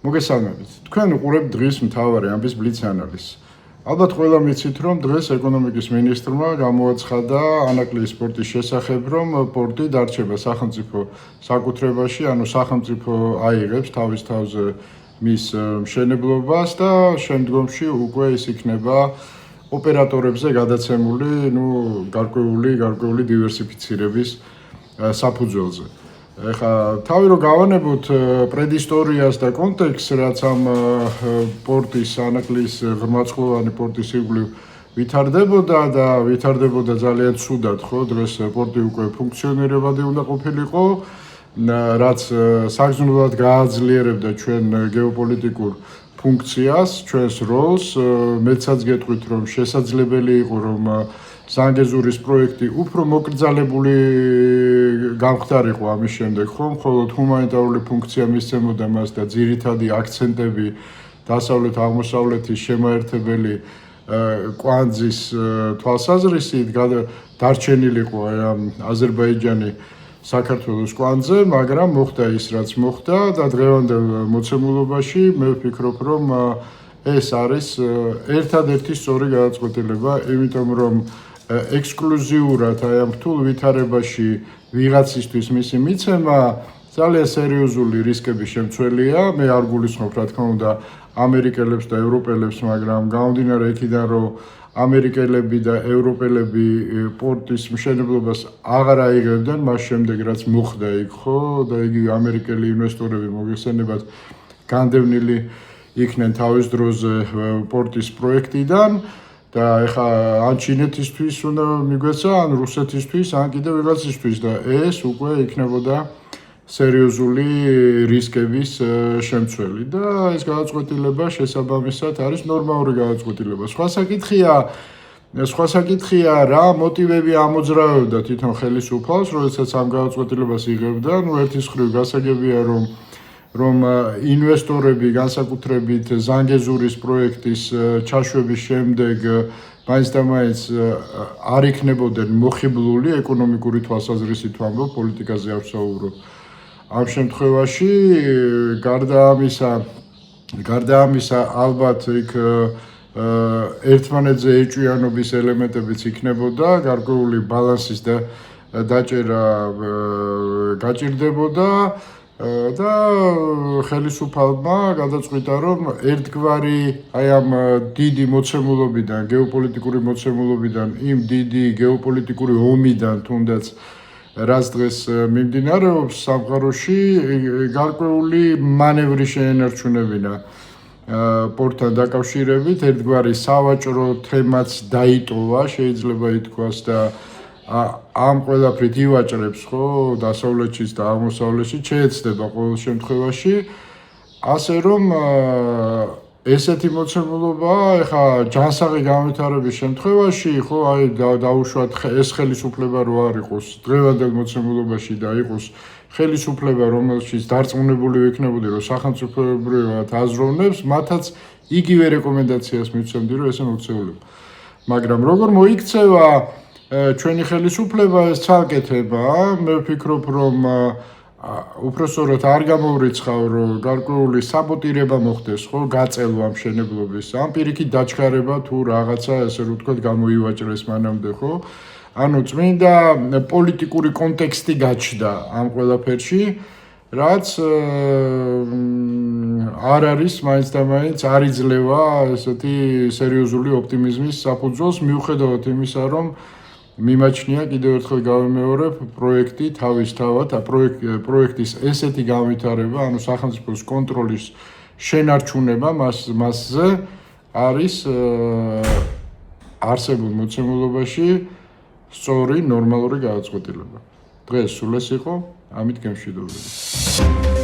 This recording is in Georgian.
მოგესალმებით. თქვენ უყურებთ დღის მთავარი ამბის ბლიც ანალიზს. ალბათ ყველა მიცით, რომ დღეს ეკონომიკის მინისტრმა გამოაცხადა ანაკლიის პორტის შესახებ, რომ პორტი დარჩება სახელმწიფო საკუთრებაში, ანუ სახელმწიფო აიღებს თავის თავზე მის მშენებლობას და შემდგომში უკვე ის იქნება ოპერატორებზე გადაცემული, გარკვეული დივერსიფიცირების საფუძველზე. Ეხლა თავი რომ გავანებოთ პრედისტორიას და კონტექსტს, რაც ამ პორტის ანაკლის ღრმაწყლოვანი პორტის ირგვლივ ვითარდებოდა ძალიან ცუდად, ხო? დღეს პორტი უკვე ფუნქციონირებადი უნდა ყოფილიყო, რაც საგრძნობლად გააძლიერებდა ჩვენ გეოპოლიტიკურ ფუნქციას, ჩვენს როლს. მეცაც გეტყვით, რომ შესაძლებელი იყო, რომ ზანგეზურის პროექტი უფრო მოკრძალებული გამხდარიყო ამის შემდეგ, ხო? მხოლოდ ჰუმანიტარული ფუნქცია მისცემოდა მას და ძირითადი აქცენტები დასავლეთ-აღმოსავლეთის შემაერთებელი კვანძის თვალსაზრისით დარჩენილიყო ამ აზერბაიჯანი საქართველოს კვანძზე, მაგრამ მოხდა ის, რაც მოხდა და დღევანდელ მოცემულობაში მე ვფიქრობ, რომ ეს არის ერთადერთი სწორი გადაწყვეტილება, იმიტომ რომ ექსკლუზიურად აი ამ რთულ ვითარებაში ვიღაცისთვის მისი მიცემა ძალიან სერიოზული რისკების შემცველია. მე არ გულისხმობ, რა თქმა უნდა, ამერიკელებს და ევროპელებს, მაგრამ გამომდინარე იქიდან, რომ ამერიკელები და ევროპელები პორტის მშენებლობას აღარ აიღებდნენ მას შემდეგ, რაც მოხდა იქ, ხო? და იგივე ამერიკელი ინვესტორები მოგეხსენებათ, განდევნილი იქნენ თავის დროზე პორტის პროექტიდან და ეხლა ან ჩინეთისთვის უნდა მიგვეცა, ან რუსეთისთვის, ან კიდევ ვიღაცისთვის და ეს უკვე იქნებოდა სერიოზული რისკების შემცველი და ეს გადაწყვეტილება შესაბამისად არის ნორმალური გადაწყვეტილება. სხვა საკითხია, რა მოტივები ამოძრავებდა თვითონ ხელისუფალს, როდესაც ამ გადაწყვეტილებას იღებდა. ერთის მხრივ გასაგებია, რომ ინვესტორები განსაკუთრებით ზანგეზურის პროექტის ჩაშვების შემდეგ მაინც და მაინც არ იქნებოდნენ მოხიბლული ეკონომიკური თვალსაზრისით ვამბობ, პოლიტიკაზე არ ვსაუბრობ. ამ შემთხვევაში გარდა ამისა ალბათ იქ ერთმანეთზე ეჭვიანობის ელემენტებიც იქნებოდა, გარკვეული ბალანსის და დაჭერა გაჭირდებოდა და ხელისუფალმა გადაწყვიტა, რომ ერთგვარი აი ამ დიდი მოცემულობიდან, გეოპოლიტიკური მოცემულობიდან, იმ დიდი გეოპოლიტიკური ომიდან თუნდაც რაც დღეს მიმდინარეობს სამყაროში, გარკვეული მანევრი შეენარჩუნებინა პორტთან დაკავშირებით, ერთგვარი სავაჭრო თემაც დაიტოვა, შეიძლება ითქვას და ამ ყველაფრით ივაჭრებს, ხო, დასავლეთშიც და აღმოსავლეთშიც შეეცდება ყოველ შემთხვევაში, ასე რომ ესეთი მოცემულობა, ეხა ჯანსაღი განვითარების შემთხვევაში, ხო, აი დაუშვათ ეს ხელისუფლება რო არ იყოს დღევანდელ მოცემულობაში და იყოს ხელისუფლება, რომელშიც დარწმუნებული ვიქნებოდი, რომ სახელმწიფოებრივად აზროვნებს, მათაც იგივე რეკომენდაციას მივცემდი, რომ ესე მოქცეულიყო. მაგრამ როგორ მოიქცევა ჩვენი ხელისუფლება, ეს ცალკეთებაა. მე ვფიქრობ, რომ უпроსორად არ გამოვრიცხავ, რომ გარკვეული საბოტირება მოხდეს, ხო, გაწელვა მშენებლობის, ან პირიქით დაჩქარება თუ რაღაცა, ესე რომ ვთქვათ, გამოივაჭრეს მანამდე, ხო? ანუ წმინდა პოლიტიკური კონტექსტი გაჩნდა ამ ყველაფერში, რაც არ არის მაინც და მაინც არ იძლევა ესეთი სერიოზული ოპტიმიზმის საფუძველს, მიუხედავად იმისა, რომ მიმაჩნია კიდევ ერთხელ გავიმეორებ, პროექტი თავისთავად, პროექტის ესეთი განვითარება, ანუ სახელმწიფოს კონტროლის შენარჩუნება მასზე არის არსებულ მოცემულობაში სწორი ნორმალური გადაწყვეტილება. დღეს სულ ეს იყო, ამით გემშვიდობებით.